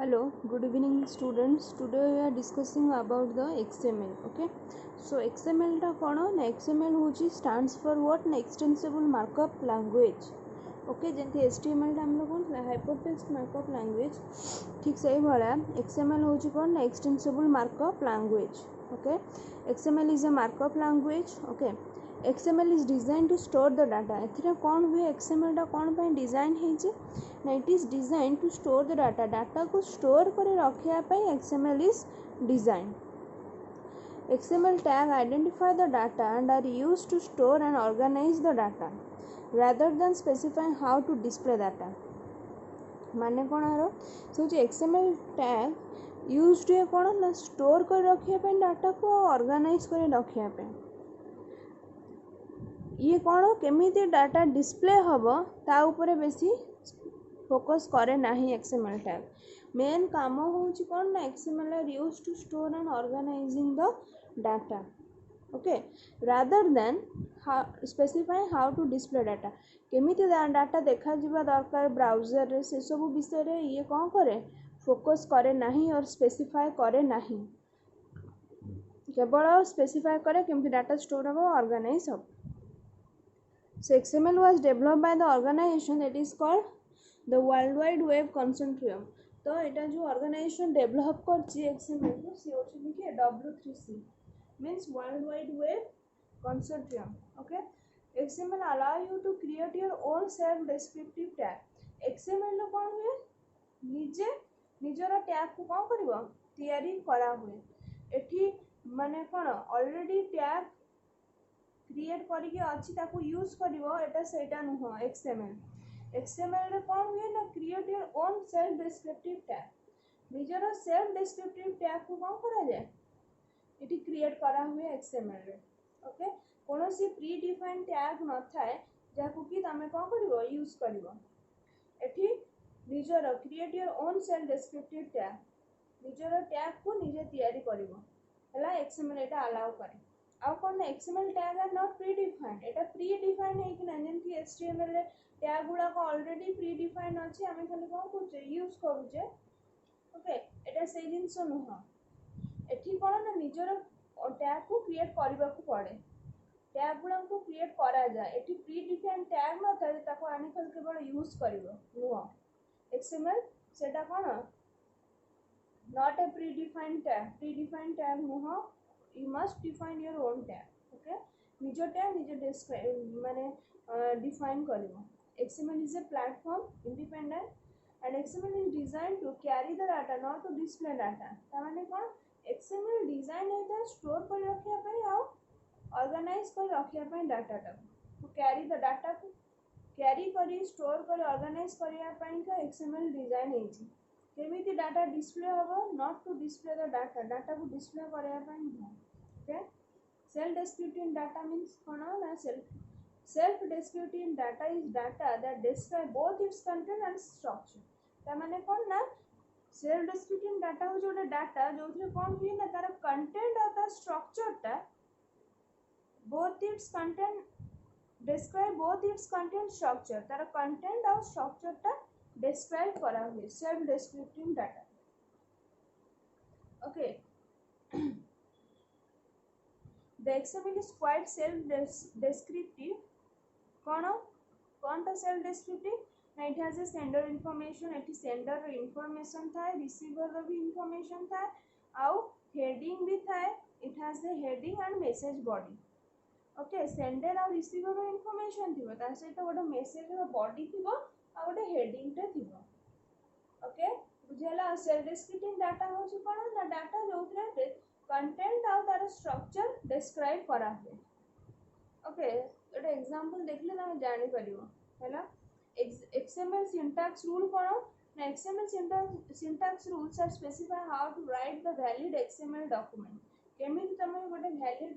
Hello, good evening students. Today we are discussing about the XML. Okay, so XML टा कौन ना XML होची stands for what ना extensible markup language. Okay, जैसे HTML टा हम लोग कौन hypertext markup language ठीक सही भाला XML होची कौन ना extensible markup language. Okay, XML is a markup language. Okay, XML is designed to store the data. एथिरे कौन हुए XML टा कौन पे डिजाइन है ना it is design to store the data को स्टोर कर रखिया पे XML is designed. XML tag identify the data and are used to store and organize the data rather than specifying how to display data. माने कौन आरो सो XML tag used है कौन ना स्टोर कर रखिया पे डाटा को ऑर्गेनाइज कर रखिया पे ये कौन केमिति डाटा डिस्प्ले हम ता ऊपर बेसी फोकस करे नाही XML टैग. मेन काम होची कोन ना XML are used to store and organising the data. Okay rather than specify how to display data केमिति डाटा देखा जिबा दरकार ब्राउजर रे से सब विषय रे ये कोन करे फोकस करे नाही और स्पेसिफाई करे नाही केवल स्पेसिफाई करे केमिति डाटा स्टोर हो ऑर्गेनाइज हो. So XML was developed by the organization that is called the World Wide Web Consortium. तो इटा जो ऑर्गेनाइजेशन डेवलप करछि XML को सी होछि कि W3C means World Wide Web Consortium. Okay, XML allow you to create your own self descriptive tag. XML लो कोन हुए निजे निजर टैग को कोन करबो तयारी करा हुए एठी माने कोन ऑलरेडी टैग क्रिएट करके अच्छी ताको यूज करिवो एटा सेटा नुह XML रे कोन हुए ना create your own self descriptive tag निजर सेल्फ डिस्क्रिप्टिव टैग को कोन करा जाय एटी क्रिएट करा हुए XML रे. ओके कोनोसी प्री डिफाइंड टैग न थाए जाको कि तमे कोन करिवो यूज करिवो एठी निजर create your own self descriptive tag निजर टैग को निजे तयारी करिवो हला XML एटा अलाउ करे. आउ कोन XML tag are not predefined एटा प्री डिफाइंड है कि ना जेंति HTML रे टैग गुडा को ऑलरेडी प्री डिफाइंड अछि हमें खाली कोन करछे यूज करूछे. ओके एटा से जिंस नुह एठी कोन ना निजर टैग को क्रिएट करबा को पड़े टैग गुडा को क्रिएट करा जाय एठी प्री डिफाइंड टैग न थाए ताको आने खाली केवल यूज करिवो नुह XML सेटा कोन not a predefined tag नुह you must define your own tag. Okay निजो टैग निजो डिस्क्राइब माने डिफाइन करिवो. XML is a platform independent and XML is designed to carry the data not to display data. ता माने कोन XML design है ता store कर रखिया पे आ ऑर्गेनाइज कर रखिया पे डाटा टा to carry the data को कैरी करी स्टोर कर ऑर्गेनाइज करिया पे का XML डिजाइन है छी केमिति डाटा डिस्प्ले होबो not to display the data को डिस्प्ले करिया पे नहीं. Okay self descriptive data means कोन ना self descriptive data is data that describe both its content and structure. ता माने कोन ना सेल्फ डिस्क्रिप्टिव डाटा हो जोटा डाटा जोथरे कोन हुई ना तार कंटेंट और तार स्ट्रक्चर टा both its content describe both its content structure तार कंटेंट और स्ट्रक्चर टा डिस्क्राइब करा हुए self descriptive data. Okay the XML is quite self descriptive. कौन टा सेल्फ डिस्क्रिप्टिव ना it has a sender information eighty sender information थाए receiver रो भी इंफॉर्मेशन थाए आउ हेडिंग भी थाए it has a heading and message body. Okay sender और रिसीवर रो इंफॉर्मेशन थिबो ता सहित गोटे मेसेज रो बॉडी थिबो आ गोटे हेडिंग टे थिबो. ओके बुझेला सेल्फ डिस्क्रिप्टिव डाटा होची कोन ना डाटा जोथरे कंटेंट और तार स्ट्रक्चर डिस्क्राइब करा हुए. ओके एटा एग्जांपल देखले तमे जानि परिबो हैला. XML syntax rule कोन ना XML syntax rules are specify how to write the valid XML document. केमिति तमे गोटे valid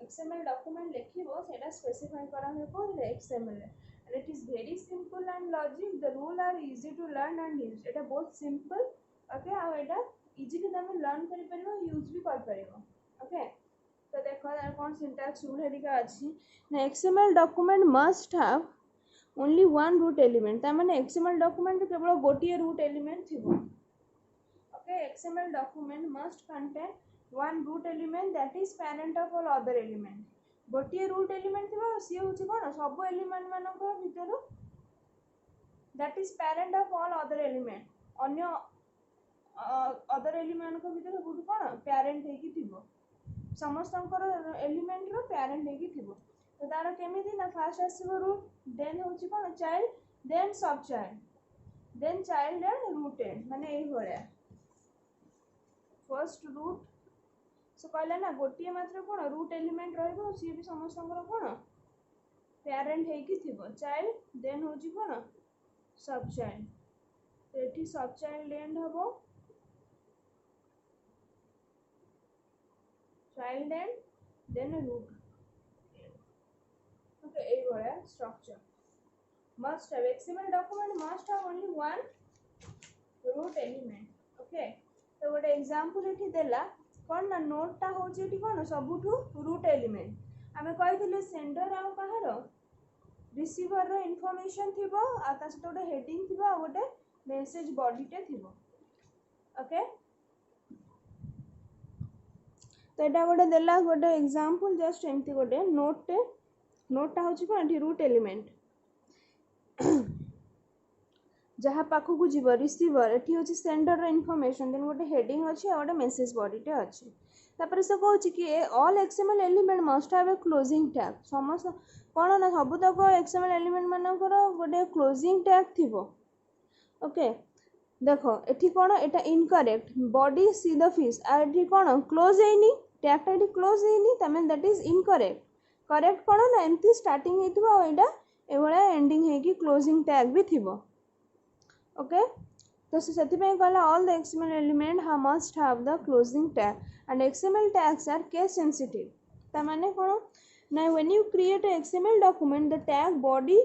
XML document लिखिबो सेटा स्पेसिफाई करा हुए कोन XML रे and it is very simple and logic. The rule are easy to learn and use. एटा बहुत simple okay आ एटा easily तमे learn करि परिबो यूज भी कर परिबो. ओके तो देखो कौन सिंटैक्स रूल हेरिका अछि ना XML document must have only one root element ता माने XML डॉक्यूमेंट केवल गोटिए रूट एलिमेंट थिबो Okay, XML document must contain one root element that is parent of all other element. गोटे root element थिबा सी होची कोन सब एलिमेंट मानक भितर that is parent of all other element. अन्य अदर एलिमेंट को भितर गुड कोन पेरेंट हेकी थिबो समस्तंकर एलिमेंट रो पेरेंट हेकी थिबो तो तार केमिति ना फर्स्ट आसीबो रूट देन होची कोन child then sub child then child end root end माने एई होया फर्स्ट रूट सो कहले ना गोटिए मात्र कोन रूट एलिमेंट रहबो सी भी समस्तंकर कोन पेरेंट हेकी थिबो चाइल्ड देन होची कोन सब चाइल्ड तो एठी सब चाइल्ड एंड हबो child and then a root. Okay, a structure must have XML document must have only one root element. Okay, तो गोटे एग्जांपल एठी देला कोन ना नोट टा होची एठी कोन सबुठू रूट एलिमेंट आमे कहिथिले सेंडर आ कहारो रिसीवर रो इंफॉर्मेशन थिबो आ ता सतो गोटे हेडिंग थिबो आ गोटे मेसेज बॉडी टे थिबो ओके तो एटा गोटे देला गोटे एग्जांपल जस्ट एमती गोटे नोटा होची कोन एठी रूट एलिमेंट जहा पाखु को जीव रिसीवर एठी होची सेंडर रो इंफॉर्मेशन देन गोटे हेडिंग अछि आ गोटे मेसेज बॉडी टे अछि तापर से कहूची कि all XML element must have a closing tag समस्त कोन ना सब तक एक्सएमएल एलिमेंट मानकर गोटे क्लोजिंग टैग थिबो ओके देखो एठी कोन एटा incorrect body see the fish आ एठी कोन क्लोज हेनी टैग टा एठी क्लोज हेनी तमे दैट इज इनकरेक्ट करेक्ट कोन ना एमती स्टार्टिंग हेतिबो आ एटा एवळा एंडिंग हे कि क्लोजिंग टैग भी थिबो ओके तो सेति पे कहला all the XML element must have the closing tag and XML tags are case sensitive ता माने कोन ना when you create a XML document the tag body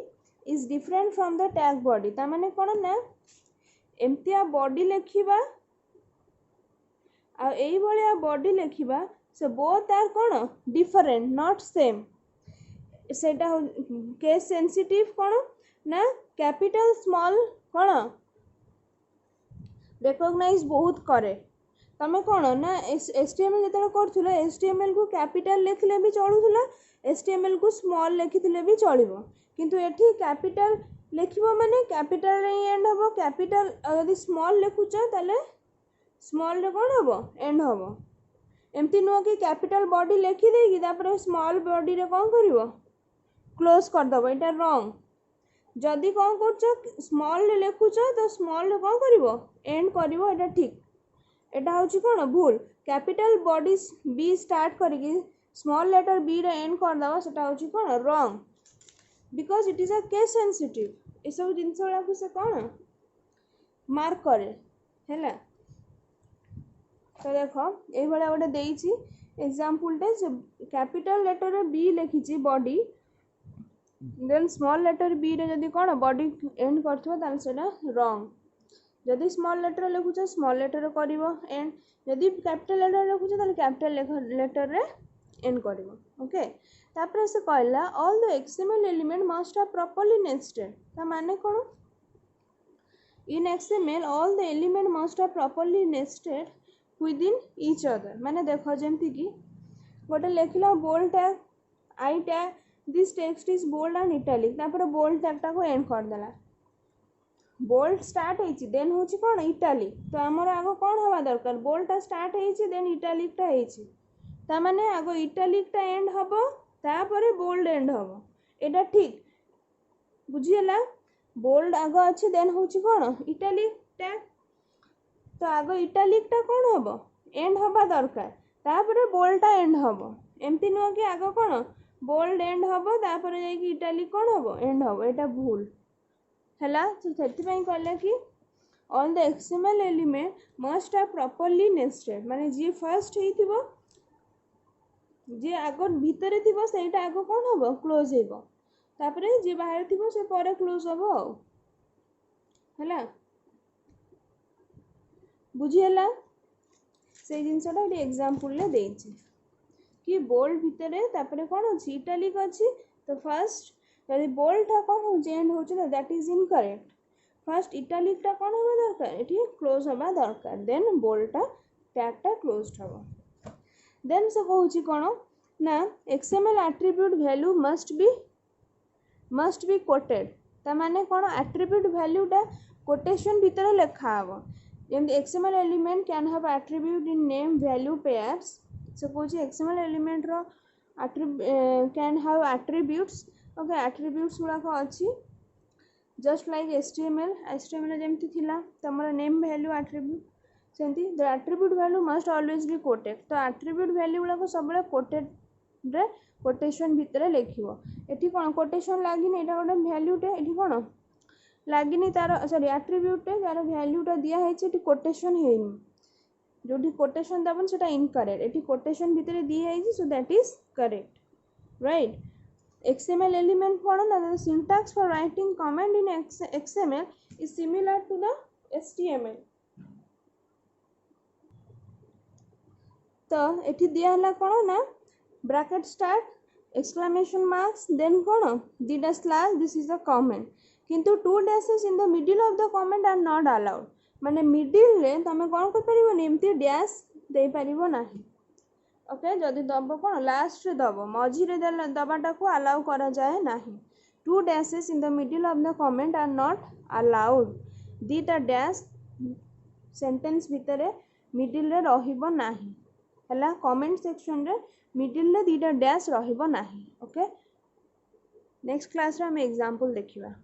is different from the tag body ता माने कोन ना एमतिया बॉडी लेखिबा आ एई भलिया body लेखिबा से बोथ आर कोन डिफरेंट नॉट सेम सेटा केस सेंसिटिव कोन ना कैपिटल स्मॉल कोन रिकॉग्नाइज बहुत करे तमे कोन ना एचटीएमएल जतरा करथुला एचटीएमएल को कैपिटल लिखले भी चलुथुला एचटीएमएल को स्मॉल लिखिथिले भी चलिबो किंतु एठी कैपिटल लिखिबो माने कैपिटल रे एंड हबो कैपिटल यदि स्मॉल लिखुछ ताले स्मॉल रे कोन हबो एंड हबो एमती नो कि कैपिटल बॉडी लिखि देगी तापर स्मॉल बॉडी रे कोन करिवो क्लोज कर दबो एटा रॉन्ग जदि कोन करछ स्मॉल रे लिखुछ तो स्मॉल रे कोन करिवो एंड करिवो एटा ठीक एटा होची कोन भूल कैपिटल बॉडी बी स्टार्ट करिकि स्मॉल लेटर बी रे एंड कर दबो सेटा होची कोन wrong because it is a case sensitive ए सब जिंस वाला को से कोन मार्क करे हैला तो देखो ए भला गोटे देइची एग्जांपल टे कैपिटल लेटर रे बी लिखिची body then small letter B रे जदी कोन बॉडी एंड करथबो ताल सेटा रॉन्ग जदी स्मॉल लेटर लिखुछ स्मॉल लेटर करिवो एंड जदी कैपिटल लेटर लिखुछ ताल कैपिटल लेटर रे एंड करिवो ओके तापर से कहला all the XML element must have properly nested ता माने कोन in XML all the element must have properly nested within each other माने देखो जेमति कि गोटे लेखिला bold tag I tag this text is bold and italic तापर बोल्ड टैग टा को एंड कर देला बोल्ड स्टार्ट हेची देन होची कोन इटैलिक तो हमर आगो कोन हवा दरकार बोल्ड टा स्टार्ट हेची देन इटैलिक टा हेची ता माने आगो इटैलिक टा एंड हबो तापर बोल्ड एंड हबो एटा ठीक बुझियला बोल्ड आगो अछि देन होची कोन इटैलिक टैग तो आगो इटैलिक टा कोन हबो एंड हबा दरकार तापर बोल्ड टा एंड हबो एमति नो कि आगो कोन बोल्ड एंड हबो तापर जाई कि इटैलिक कोन हबो एंड हबो एटा भूल हैला तो सेति पई कहले कि all the XML element must have properly nested माने जे फर्स्ट हेतिबो जे आगो भीतरे थिबो सेटा आगो कोन हबो क्लोज हेबो तापर जे बाहर थिबो से परे क्लोज हबो हैला बुझियला से जिनसटा एक एग्जांपल ले देछि कि बोल्ड भीतरे तापर कोन अछि इटैलिक अछि तो फर्स्ट यदि बोल्ड था कोन हो एंड हो दैट इज इनकरेक्ट फास्ट इटालिकटा कौन हवा दरकार ये क्लोज हवा दरकार देन बोल्डटा टैगटा क्लोज्ड हवा देन से कहूँ कौन ना XML attribute value must be quoted ताने कौन एट्रिब्यूट वैल्यूटा कोटेशन भितर लिखा हम जमी XML element can have attribute in name value pairs से कहूँ एक्सएमएल एलिमेंट रो can have attributes okay attributes गुड़ाक अच्छी जस्ट लाइक एचटीएमएल जमती थिला तमर नेम वैल्यू एट्रिब्यूट सेमती the attribute value must always be coated तो एट्रिब्यूट वैल्यू गुड़ाक सब कोटेड रे कोटेशन भितर लिखिबो एठी कोन कोटेशन लागिनी एटा गोटे वैल्यूटे एठी कोन लागिनी तार सॉरी एट्रिब्यूटे तार वैल्यूटा दिया हेछि एठी कोटेशन हेनी जोठी कोटेशन दबन सेटा इनकरेक्ट एठी कोटेशन भितर दिया हेछि so that is correct right XML element कोन ना the syntax for writing command in XML is similar to the HTML तो एठी दिया हला कोन ना bracket start exclamation marks then कोन दीटा slash this is the comment किंतु two dashes in the middle of the comment are not allowed माने मिडिल रे तमे कोन कर परिबो एमती डैश दे परिबो नाही ओके जदि दब कोन लास्ट रे दब मझी रे दबाटा को अलाउ करा जाए नाही two dashes in the middle of the comment are not allowed दीटा डैश सेंटेंस भितर मिडिल रे रहिबो नाही हला कमेंट सेक्शन रे मिडिल रे दीटा डैश रहिबो नाही ओके नेक्स्ट क्लास रे हम एग्जांपल देखिबा।